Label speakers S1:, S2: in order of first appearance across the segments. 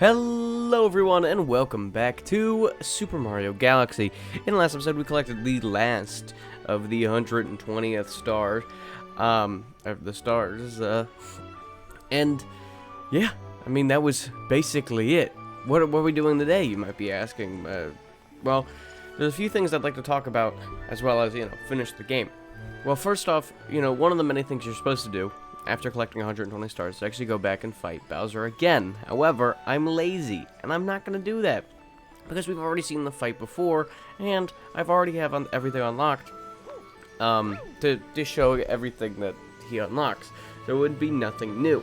S1: Hello everyone and welcome back to Super Mario Galaxy. In the last episode we collected the last of the 120th star, of the stars, and yeah, I mean that was basically it. What are we doing today, you might be asking? Well, there's a few things I'd like to talk about as well as, finish the game. Well, first off, one of the many things you're supposed to do after collecting 120 stars to actually go back and fight Bowser again. However, I'm lazy, and I'm not going to do that, because we've already seen the fight before, and I've already have everything unlocked, to show everything that he unlocks, so it would be nothing new.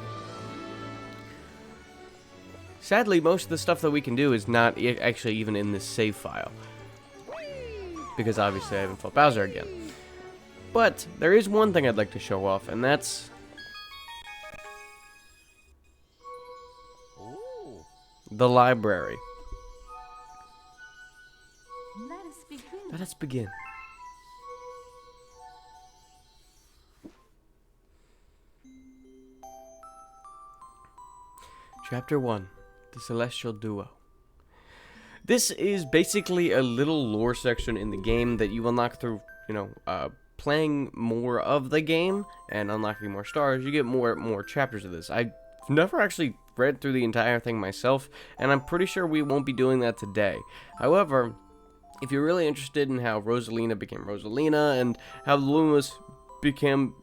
S1: Sadly, most of the stuff that we can do is not actually even in this save file, because obviously I haven't fought Bowser again. But there is one thing I'd like to show off, and that's the library. Let us begin. Chapter 1, The Celestial Duo. This is basically a little lore section in the game that you unlock through, playing more of the game and unlocking more stars. You get more chapters of this. I've never actually read through the entire thing myself, and I'm pretty sure we won't be doing that today. However, if you're really interested in how Rosalina became Rosalina and how Lumas became,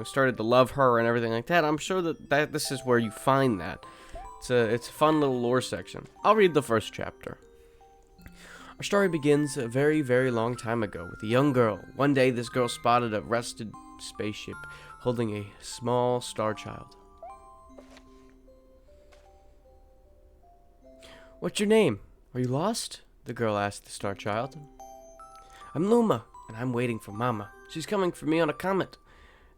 S1: started to love her and everything like that, I'm sure that this is where you find that. It's a fun little lore section. I'll read the first chapter. Our story begins a very, very long time ago with a young girl. One day, this girl spotted a rusted spaceship holding a small star child. "What's your name? Are you lost?" the girl asked the star child. "I'm Luma, and I'm waiting for Mama. She's coming for me on a comet,"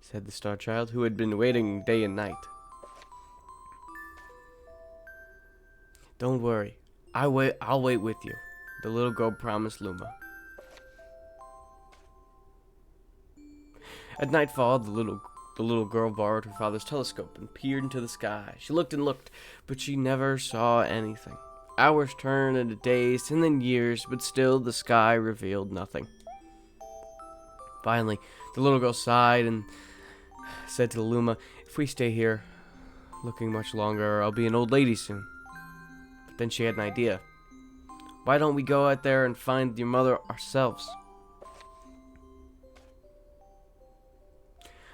S1: said the star child, who had been waiting day and night. "Don't worry, I'll wait with you," the little girl promised Luma. At nightfall, the little girl borrowed her father's telescope and peered into the sky. She looked and looked, but she never saw anything. Hours turned into days and then years, but still the sky revealed nothing. Finally, the little girl sighed and said to Luma, "If we stay here looking much longer, I'll be an old lady soon." But then she had an idea. "Why don't we go out there and find your mother ourselves?"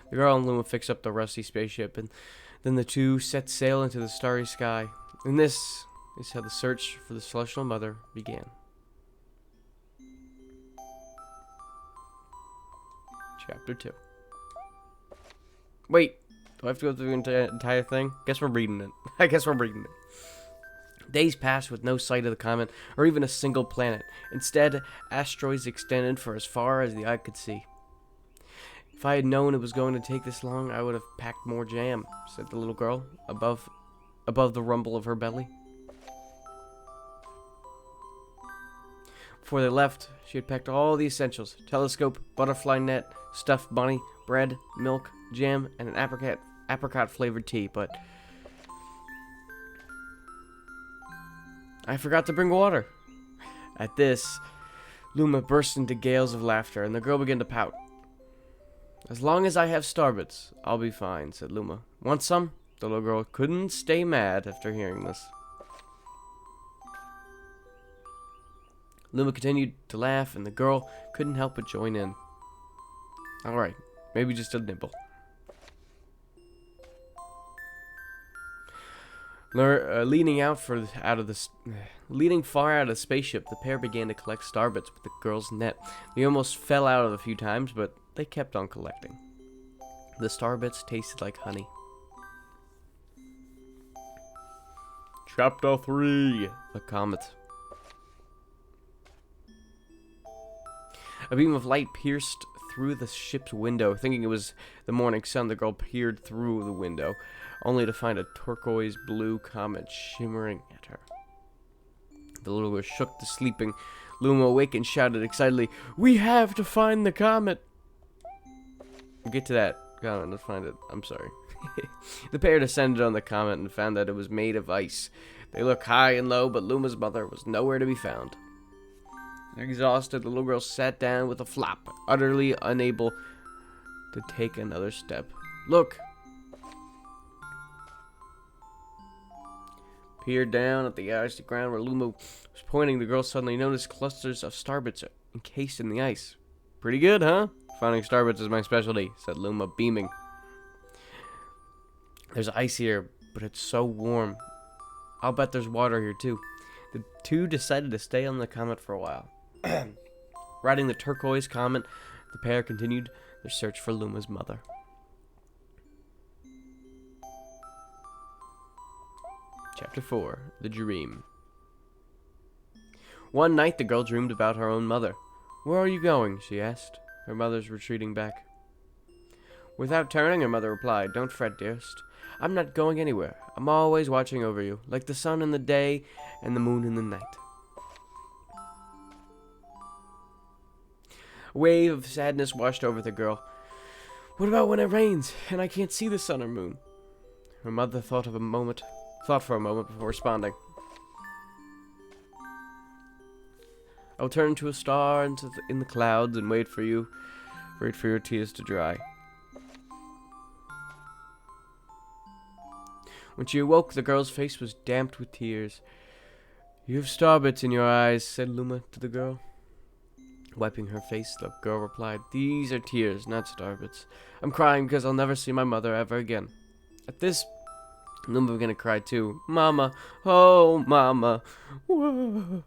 S1: The girl and Luma fixed up the rusty spaceship, and then the two set sail into the starry sky. And this is how the search for the Celestial Mother began. Chapter 2. Wait, do I have to go through the entire thing? Guess we're reading it. I guess we're reading it. Days passed with no sight of the comet or even a single planet. Instead, asteroids extended for as far as the eye could see. "If I had known it was going to take this long, I would have packed more jam," said the little girl, above the rumble of her belly. Before they left, she had packed all the essentials: telescope, butterfly net, stuffed bunny, bread, milk, jam, and an apricot flavored tea, but I forgot to bring water. At this, Luma burst into gales of laughter, and the girl began to pout. "As long as I have starbits, I'll be fine," said Luma. "Want some?" The little girl couldn't stay mad after hearing this. Luma continued to laugh, and the girl couldn't help but join in. "Alright, maybe just a nibble." Leaning far out of the spaceship, the pair began to collect starbits with the girl's net. They almost fell out of a few times, but they kept on collecting. The starbits tasted like honey. Chapter 3, The Comet. A beam of light pierced through the ship's window. Thinking it was the morning sun, the girl peered through the window, only to find a turquoise blue comet shimmering at her. The little girl shook the sleeping Luma awake and shouted excitedly, "We have to find the comet!" We'll get to that. Comet, let's find it. I'm sorry. The pair descended on the comet and found that it was made of ice. They looked high and low, but Luma's mother was nowhere to be found. Exhausted, the little girl sat down with a flop, utterly unable to take another step. Look! Peered down at the icy ground where Luma was pointing. The girl suddenly noticed clusters of starbits encased in the ice. Pretty good, huh? Finding starbits is my specialty, said Luma, beaming. There's ice here, but it's so warm. I'll bet there's water here, too. The two decided to stay on the comet for a while. Riding the turquoise comet, the pair continued their search for Luma's mother. Chapter 4. The Dream. One night, the girl dreamed about her own mother. Where are you going? She asked. Her mother's retreating back. Without turning, her mother replied, Don't fret, dearest. I'm not going anywhere. I'm always watching over you, like the sun in the day and the moon in the night. A wave of sadness washed over the girl. What about when it rains and I can't see the sun or moon? Her mother thought for a moment before responding. I'll turn to a star in the clouds and wait for your tears to dry. When she awoke, the girl's face was damped with tears. You have starbits in your eyes, said Luma to the girl. Wiping her face, the girl replied, These are tears, not starbits. I'm crying because I'll never see my mother ever again. At this, Luma began to cry too. Mama, oh mama. Whoa.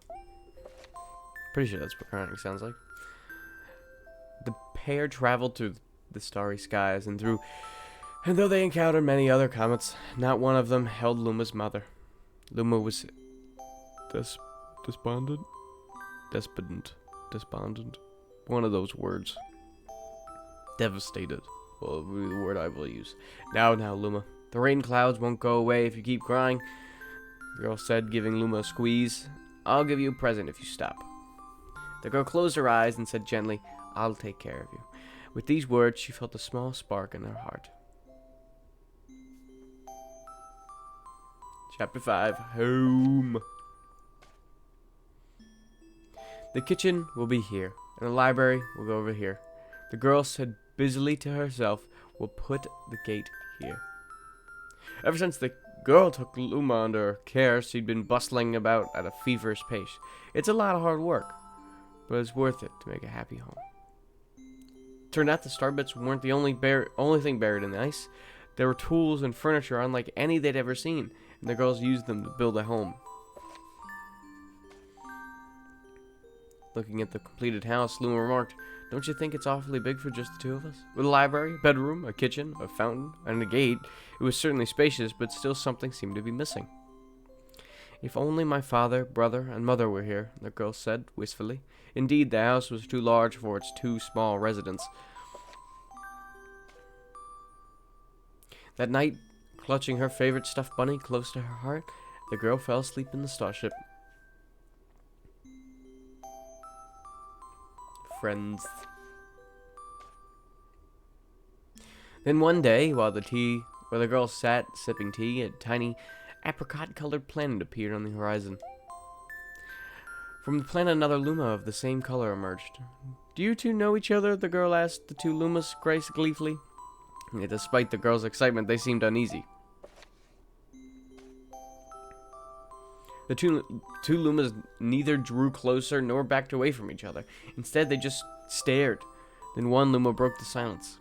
S1: Pretty sure that's what crying sounds like. The pair traveled through the starry skies and though they encountered many other comets, not one of them held Luma's mother. Luma was despondent, one of those words. Devastated. Well, will be the word I will use. Now, Luma. The rain clouds won't go away if you keep crying, the girl said, giving Luma a squeeze. I'll give you a present if you stop. The girl closed her eyes and said gently, I'll take care of you. With these words, she felt a small spark in her heart. Chapter 5. Home. The kitchen will be here, and the library will go over here. The girl said busily to herself, We'll put the gate here. Ever since the girl took Luma under her care, she'd been bustling about at a feverish pace. It's a lot of hard work, but it's worth it to make a happy home. Turned out the starbits weren't the only thing buried in the ice. There were tools and furniture unlike any they'd ever seen, and the girls used them to build a home. Looking at the completed house, Luma remarked, Don't you think it's awfully big for just the two of us? With a library, a bedroom, a kitchen, a fountain, and a gate, it was certainly spacious, but still something seemed to be missing. If only my father, brother, and mother were here, the girl said, wistfully. Indeed, the house was too large for its two small residents. That night, clutching her favorite stuffed bunny close to her heart, the girl fell asleep in the starship. Friends. Then one day, while the girl sat sipping tea, a tiny apricot-colored planet appeared on the horizon. From the planet, another Luma of the same color emerged. Do you two know each other? The girl asked the two Lumas gleefully. Yet despite the girl's excitement, they seemed uneasy. The two Lumas neither drew closer nor backed away from each other. Instead, they just stared. Then one Luma broke the silence.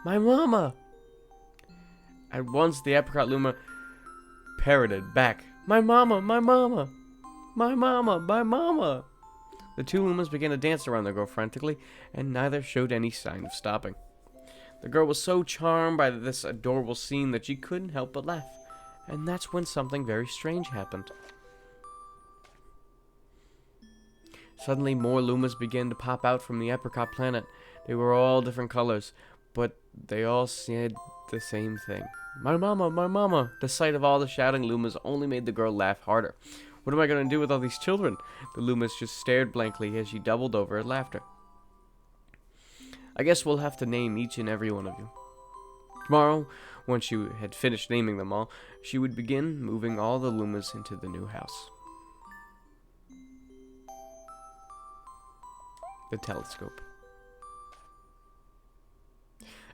S1: My mama! At once, the apricot Luma parroted back. My mama! My mama! My mama! My mama! The two Lumas began to dance around the girl frantically, and neither showed any sign of stopping. The girl was so charmed by this adorable scene that she couldn't help but laugh. And that's when something very strange happened. Suddenly, more Lumas began to pop out from the apricot planet. They were all different colors, but they all said the same thing. My mama, my mama. The sight of all the shouting Lumas only made the girl laugh harder. What am I going to do with all these children? The Lumas just stared blankly as she doubled over at laughter. I guess we'll have to name each and every one of you. Tomorrow, Once she had finished naming them all, she would begin moving all the Lumas into the new house. The telescope.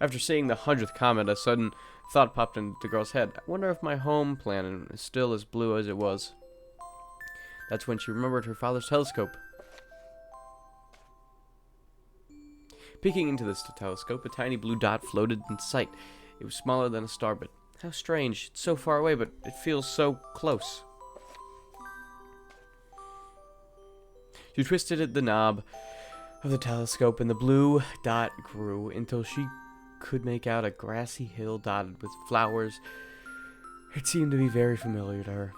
S1: After seeing the 100th comet, a sudden thought popped into the girl's head. I wonder if my home planet is still as blue as it was. That's when she remembered her father's telescope. Peeking into this telescope, a tiny blue dot floated in sight. It was smaller than a star, but how strange. It's so far away, but it feels so close. She twisted at the knob of the telescope, and the blue dot grew until she could make out a grassy hill dotted with flowers. It seemed to be very familiar to her.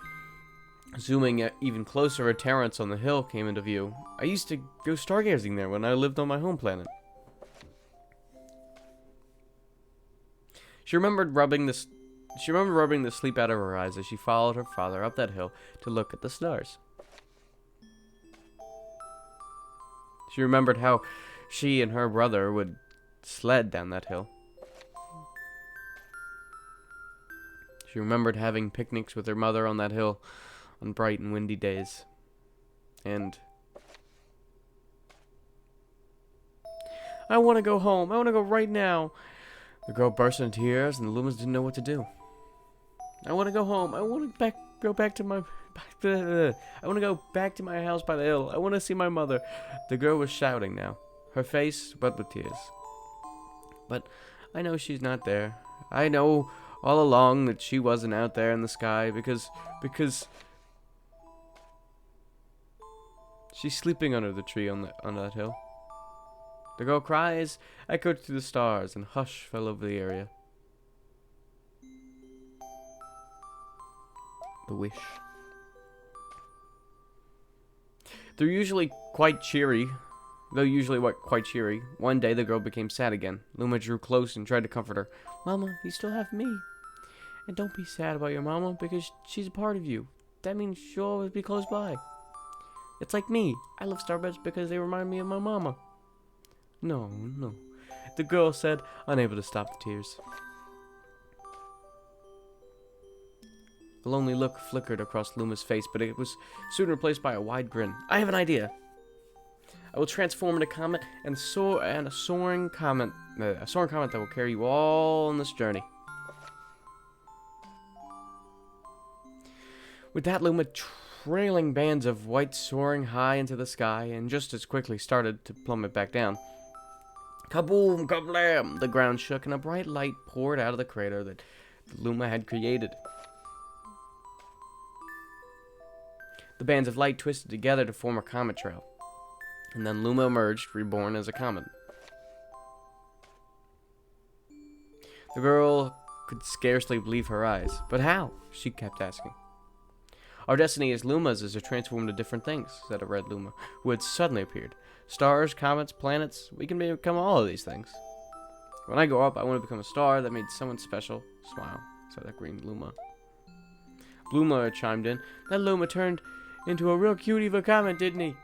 S1: Zooming even closer, a terrace on the hill came into view. I used to go stargazing there when I lived on my home planet. She remembered rubbing the sleep out of her eyes as she followed her father up that hill to look at the stars. She remembered how she and her brother would sled down that hill. She remembered having picnics with her mother on that hill on bright and windy days. And I want to go home. I want to go right now. The girl burst into tears, and the Lumas didn't know what to do. I want to go home. I want to go back to my house by the hill. I want to see my mother. The girl was shouting now, her face wet with tears. But I know she's not there. I know all along that she wasn't out there in the sky because she's sleeping under the tree on that hill. The girl cries echoed through the stars, and hush fell over the area. The wish. Though usually quite cheery, one day the girl became sad again. Luma drew close and tried to comfort her. Mama, you still have me. And don't be sad about your mama, because she's a part of you. That means she'll always be close by. It's like me. I love starbeds because they remind me of my mama. No, the girl said, unable to stop the tears. A lonely look flickered across Luma's face, but it was soon replaced by a wide grin. I have an idea. I will transform into a comet and a soaring comet that will carry you all on this journey. With that, Luma trailing bands of white soaring high into the sky, and just as quickly started to plummet back down. Kaboom! Kablam! The ground shook, and a bright light poured out of the crater that Luma had created. The bands of light twisted together to form a comet trail, and then Luma emerged, reborn as a comet. The girl could scarcely believe her eyes. But how? She kept asking. Our destiny as Lumas is to transform into different things, said a red Luma, who had suddenly appeared. Stars, comets, planets, we can become all of these things. When I grow up, I want to become a star that made someone special smile, said that green Luma. Bluma chimed in. That Luma turned into a real cutie of a comet, didn't he?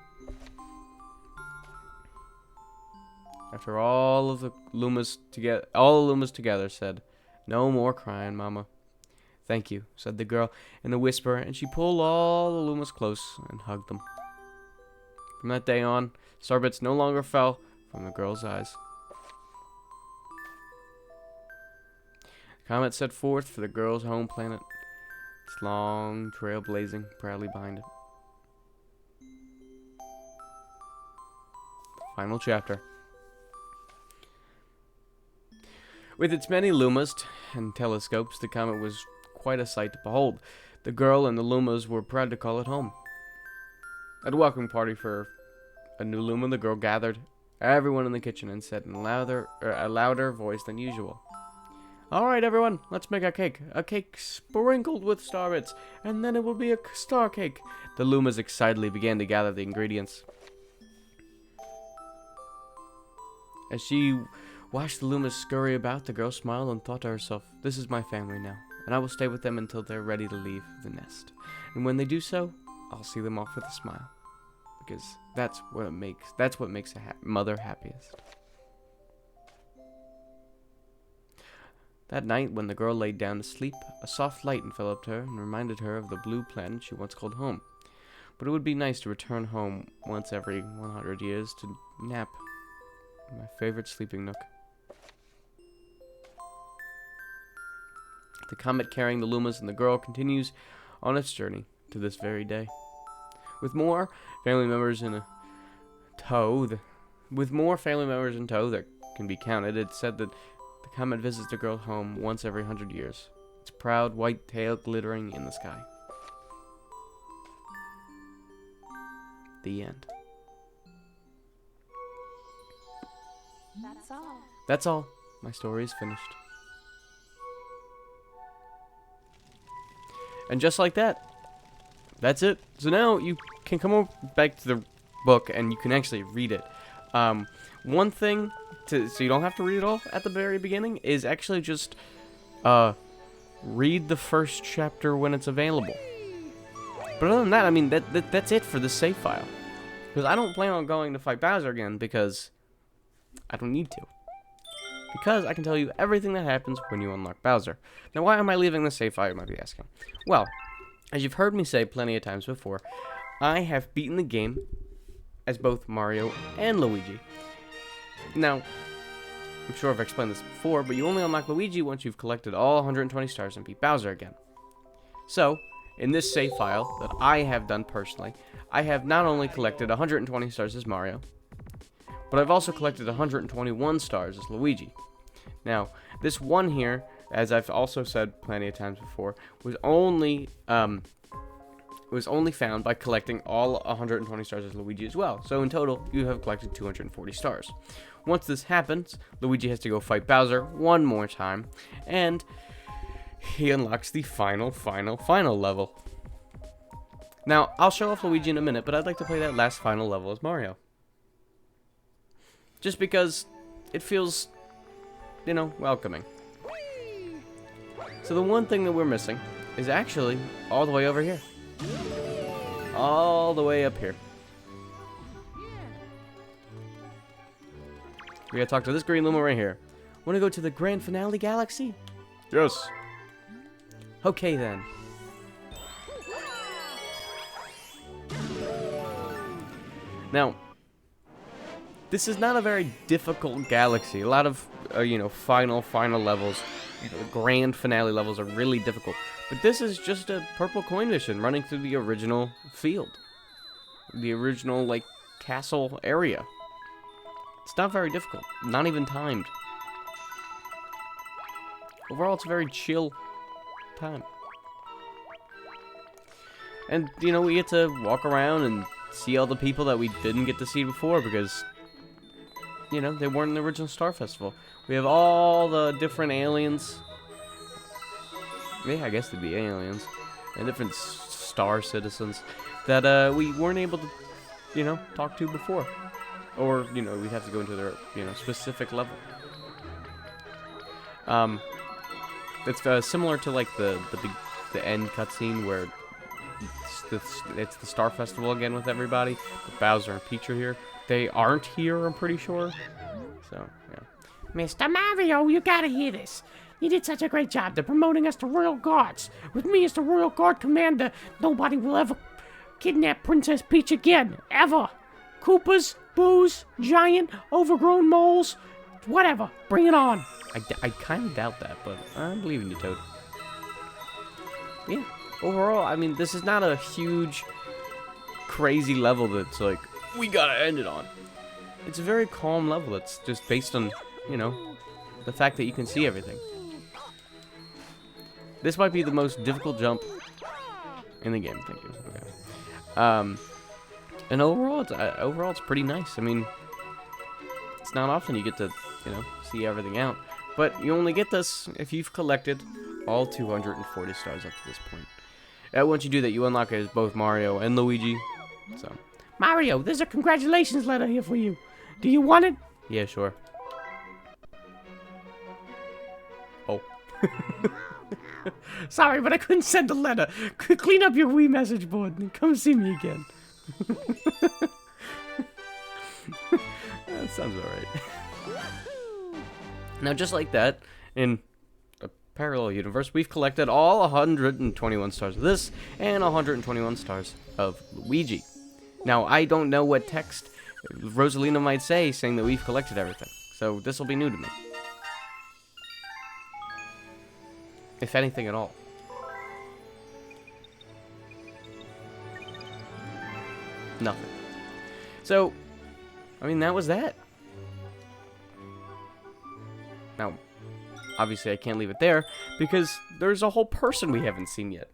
S1: After all the Lumas together said, No more crying, Mama. Thank you, said the girl in a whisper, and she pulled all the Lumas close and hugged them. From that day on, starbits no longer fell from the girl's eyes. The comet set forth for the girl's home planet, its long trail blazing proudly behind it. Final chapter. With its many Lumas and telescopes, the comet was quite a sight to behold. The girl and the Lumas were proud to call it home. At a welcoming party for a new Luma, the girl gathered everyone in the kitchen and said in a louder voice than usual, All right, everyone, let's make a cake sprinkled with starbits, and then it will be a star cake. The Lumas excitedly began to gather the ingredients. As she watched the Lumas scurry about, the girl smiled and thought to herself, This is my family now, and I will stay with them until they're ready to leave the nest. And when they do so, I'll see them off with a smile. Because that's what makes a mother happiest. That night, when the girl laid down to sleep, a soft light enveloped her and reminded her of the blue planet she once called home. But it would be nice to return home once every 100 years to nap in my favorite sleeping nook. The comet carrying the Lumas and the girl continues on its journey to this very day. With more family members in tow that can be counted, it's said that the comet visits the girl home once every 100 years, its proud white tail glittering in the sky. The end.
S2: That's all.
S1: That's all. My story is finished. And just like that, that's it. So now you can come back to the book and you can actually read it. One thing, so you don't have to read it all at the very beginning, is actually just read the first chapter when it's available. But other than that, I mean, that's it for this save file. Because I don't plan on going to fight Bowser again, because I don't need to. Because I can tell you everything that happens when you unlock Bowser. Now, why am I leaving the save file, you might be asking? Well, as you've heard me say plenty of times before, I have beaten the game as both Mario and Luigi. Now, I'm sure I've explained this before, but you only unlock Luigi once you've collected all 120 stars and beat Bowser again. So, in this save file that I have done personally, I have not only collected 120 stars as Mario, but I've also collected 121 stars as Luigi. Now, this one here, as I've also said plenty of times before, was only found by collecting all 120 stars as Luigi as well. So in total, you have collected 240 stars. Once this happens, Luigi has to go fight Bowser one more time, and he unlocks the final level. Now, I'll show off Luigi in a minute, but I'd like to play that last final level as Mario. Just because it feels, welcoming. So the one thing that we're missing is actually all the way over here. All the way up here. We gotta talk to this green Luma right here. Wanna go to the grand finale galaxy? Yes. Okay then. Now, this is not a very difficult galaxy. A lot of, final levels, the grand finale levels are really difficult. But this is just a purple coin mission running through the original field. The original, castle area. It's not very difficult. Not even timed. Overall, it's a very chill time. And, we get to walk around and see all the people that we didn't get to see before because, they weren't in the original Star Festival. We have all the different aliens. Yeah, I guess they'd be aliens. And different star citizens that we weren't able to, talk to before. Or, we'd have to go into their, specific level. It's similar to, the end cutscene where it's the Star Festival again with everybody. But Bowser and Peach are here. They aren't here, I'm pretty sure. So, yeah.
S3: Mr. Mario, you gotta hear this. You did such a great job. They're promoting us to Royal Guards. With me as the Royal Guard Commander, nobody will ever kidnap Princess Peach again. Ever. Koopas, Boos, giant, overgrown moles, whatever. Bring it on.
S1: I kind of doubt that, but I'm believing you, Toad. Yeah. Overall, I mean, this is not a huge, crazy level that's like, we gotta end it on. It's a very calm level. It's just based on, the fact that you can see everything. This might be the most difficult jump in the game. Thank you. Okay. And overall, it's pretty nice. I mean, it's not often you get to, see everything out. But you only get this if you've collected all 240 stars up to this point. Once you do that, you unlock it as both Mario and Luigi. So,
S3: Mario, there's a congratulations letter here for you. Do you want it?
S1: Yeah, sure. Oh.
S3: Sorry, but I couldn't send a letter. Clean up your Wii message board and come see me again.
S1: That sounds alright. Now, just like that, in a parallel universe, we've collected all 121 stars of this and 121 stars of Luigi. Now, I don't know what text Rosalina might say saying that we've collected everything, so this will be new to me. If anything at all. Nothing. So, I mean, that was that. Now, obviously I can't leave it there, because there's a whole person we haven't seen yet.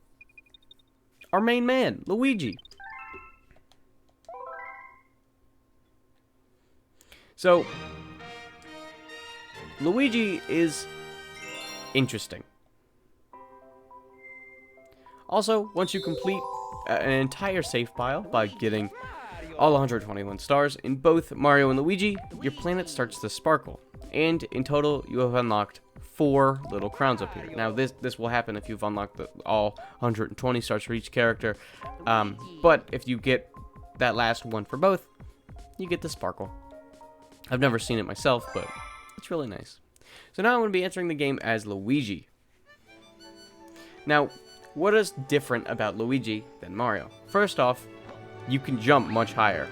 S1: Our main man, Luigi. So, Luigi is interesting. Also, once you complete an entire save file by getting all 121 stars in both Mario and Luigi, your planet starts to sparkle. And in total, you have unlocked 4 little crowns up here. Now, this will happen if you've unlocked all 120 stars for each character. But if you get that last one for both, you get the sparkle. I've never seen it myself, but it's really nice. So now I'm going to be entering the game as Luigi. Now, what is different about Luigi than Mario? First off, you can jump much higher.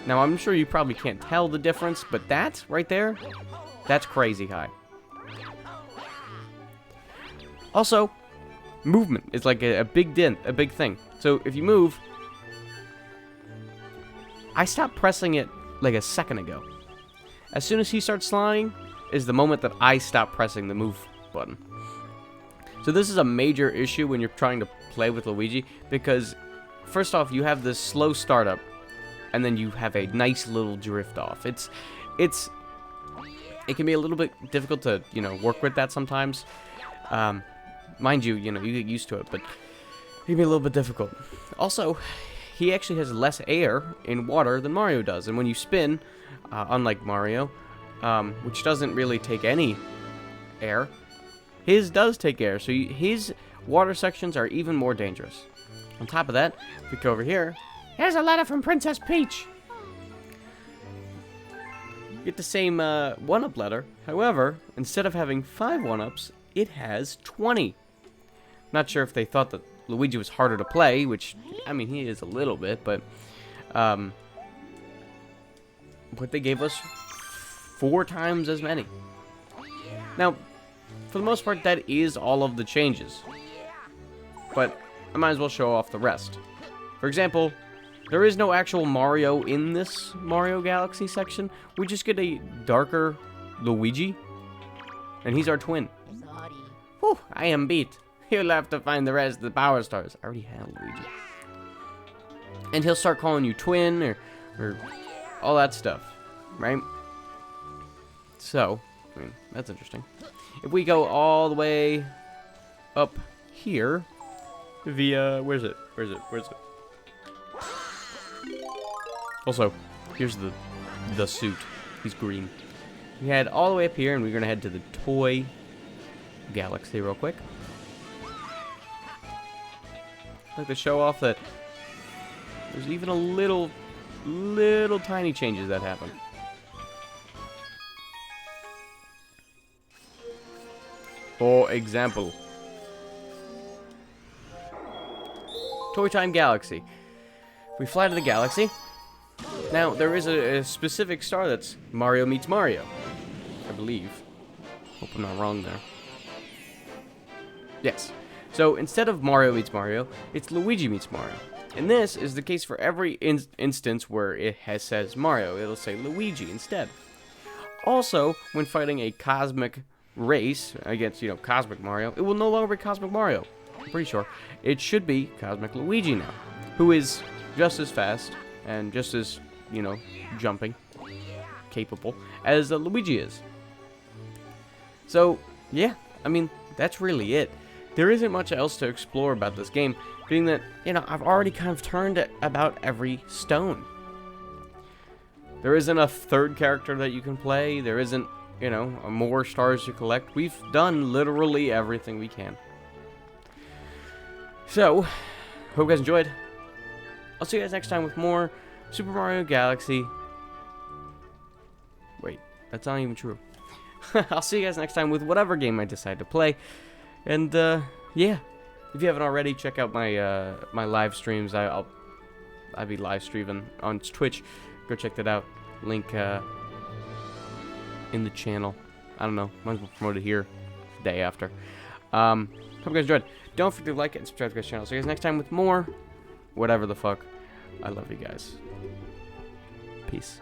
S1: Now, I'm sure you probably can't tell the difference, but that right there, that's crazy high. Also, movement is like a big thing. So if you move, I stopped pressing it like a second ago. As soon as he starts flying is the moment that I stop pressing the move button. So this is a major issue when you're trying to play with Luigi, because first off, you have this slow startup, and then you have a nice little drift off. It can be a little bit difficult to, work with that sometimes. Mind you, you get used to it, but it can be a little bit difficult. Also, he actually has less air in water than Mario does, and when you spin, unlike Mario, which doesn't really take any air, his does take air, so his water sections are even more dangerous. On top of that, if we go over here,
S3: Here's a letter from Princess Peach.
S1: you get the same 1-up letter. However, instead of having 5 1-ups, it has 20. Not sure if they thought that Luigi was harder to play, which, I mean, he is a little bit, but they gave us 4 times as many. Now, for the most part, that is all of the changes. But I might as well show off the rest. For example, there is no actual Mario in this Mario Galaxy section. We just get a darker Luigi, and he's our twin. Whew, I am beat. You'll have to find the rest of the power stars. I already have Luigi. And he'll start calling you twin, or all that stuff, right? So, I mean, that's interesting. If we go all the way up here, via, where's it? Also, here's the suit. He's green. We head all the way up here, and we're gonna head to the toy galaxy real quick. I'd like to show off that there's even a little tiny changes that happen. For example, Toy Time Galaxy. We fly to the galaxy. Now, there is a specific star that's Mario meets Mario, I believe. Hope I'm not wrong there. Yes. So, instead of Mario meets Mario, it's Luigi meets Mario. And this is the case for every instance where it says Mario. It'll say Luigi instead. Also, when fighting a cosmic race against, Cosmic Mario, it will no longer be Cosmic Mario. I'm pretty sure. It should be Cosmic Luigi now, who is just as fast and just as, jumping, capable as Luigi is. So, yeah, I mean, that's really it. There isn't much else to explore about this game, being that, I've already kind of turned about every stone. There isn't a third character that you can play. There isn't, more stars to collect. We've done literally everything we can. So, hope you guys enjoyed. I'll see you guys next time with more Super Mario Galaxy. Wait, that's not even true. I'll see you guys next time with whatever game I decide to play. And yeah, if you haven't already, check out my my live streams. I'll be live streaming on Twitch. Go check that out. Link in the channel. I don't know. Might as well promote it here. The day after. Hope you guys enjoyed. Don't forget to like it and subscribe to the channel. See you guys next time with more. Whatever the fuck. I love you guys. Peace.